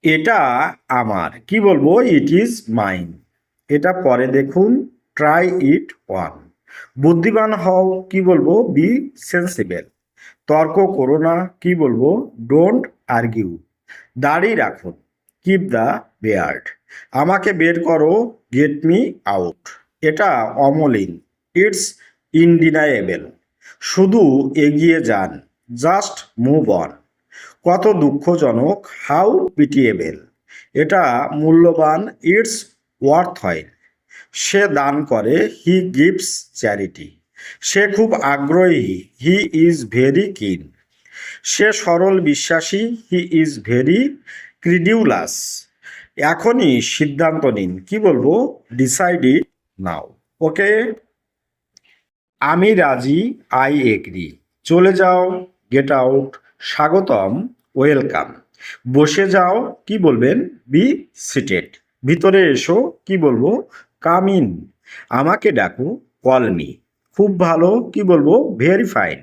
এটা আমার, কি বলবো? It is mine. এটা পরে দেখুন, ট্রাই ইট ওয়ান। বুদ্ধিমান হও, কি বলবো? Be sensible. তর্ক করো না, কি বলবো? Don't argue. দাড়ি রাখুন, কিপ দ্য বেয়ার্ড। আমাকে বের করো, গেট মি আউট। এটা অমলিন, ইটস ইনডিনায়েবল। শুধু এগিয়ে যান, জাস্ট মুভ অন। কত দুঃখজনক, হাউ পিটিয়েবেল। এটা মূল্যবান, ইটস ওয়ার্থ হয়। সে দান করে, হি গিভস চ্যারিটি। সে খুব আগ্রহী, হি ইজ ভেরি কিন। সে সরল বিশ্বাসী, হি ইজ ভেরি ক্রিডিউলাস। এখনই সিদ্ধান্ত নিন, কি বলবো? ডিসাইড ইট নাও। ওকে। আমি রাজি, আই এগ্রি। চলে যাও, গেট আউট। স্বাগতম, ওয়েলকাম। বসে যাও, কি বলবেন? Be seated. ভিতরে এসো, কি বলবো? Come in. আমাকে ডাকো, কল মি। খুব ভালো, কি বলবো? Very fine.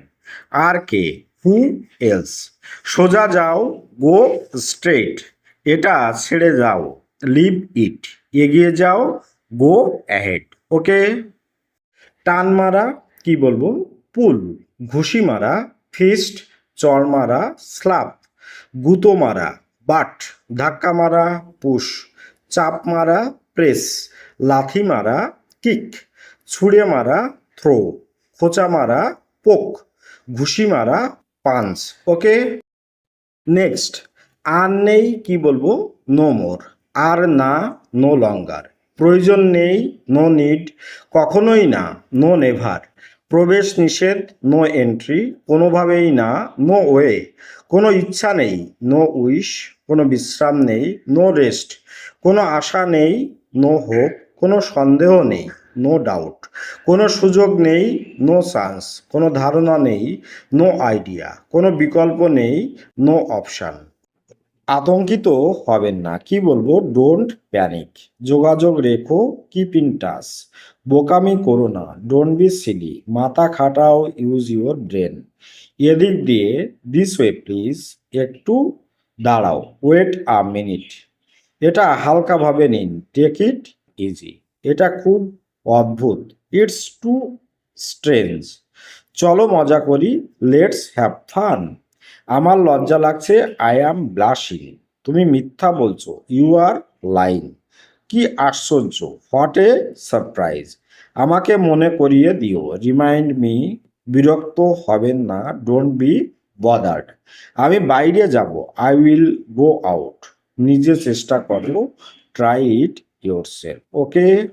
আর কে? Who else. সোজা যাও, গো স্ট্রেট। এটা ছেড়ে যাও, লিভ ইট। এগিয়ে যাও, গো অ্যাহেড। ওকে। টান মারা, কি বলবো? পুল। ঘুষি মারা, ফিস্ট। চড় মারা, স্লাপ। গুঁতো মারা, বাট। ধাক্কা মারা, পুশ। চাপ মারা, প্রেস। লাথি মারা, কিক। ছুঁড়ে মারা, থ্রো। খোঁচা মারা, পোক। ঘুষি মারা, পাঞ্চ। ওকে। নেক্সট। আর নেই, কি বলবো? No more. আর না, নো লঙ্গার। প্রয়োজন নেই, নো নিড। কখনোই না, নো নেভার। প্রবেশ নিষেধ, নো এন্ট্রি। কোনোভাবেই না, নো ওয়ে। কোনো ইচ্ছা নেই, নো উইশ। কোনো বিশ্রাম নেই, নো রেস্ট। কোনো আশা নেই, নো হোপ। কোনো সন্দেহ নেই, নো ডাউট। কোনো সুযোগ নেই, নো চান্স। কোনো ধারণা নেই, নো আইডিয়া। কোনো বিকল্প নেই, নো অপশান। আতঙ্কিত হবেন না, কি বলবো? Don't panic. যোগাযোগ রেখো, কিপ ইন টাচ। বোকামি করো না, ডোন্ট বি সিলি। মাথা খাটাও, ইউজ ইউর ব্রেন। এদিক দিয়ে, দিস ওয়ে প্লিজ। একটু দাঁড়াও, ওয়েট আ মিনিট। এটা হালকাভাবে নিন, টেক ইট ইজি। এটা খুব অদ্ভুত, ইটস টু স্ট্রেঞ্জ। চলো মজা করি, লেটস হ্যাভ ফান। আমার লজ্জা লাগছে, আই অ্যাম ব্লাশিং। তুমি মিথ্যা বলছো, ইউ আর লাইং। কি আশ্চর্য, হোয়াট এ সারপ্রাইজ। আমাকে মনে করিয়ে দিও, রিমাইন্ড মি। বিরক্ত হবেন না, ডোন্ট বি বদার্ড। আমি বাইরে যাব, আই উইল গো আউট। নিজে চেষ্টা করো, ট্রাই ইট ইয়োরসেলফ। ওকে।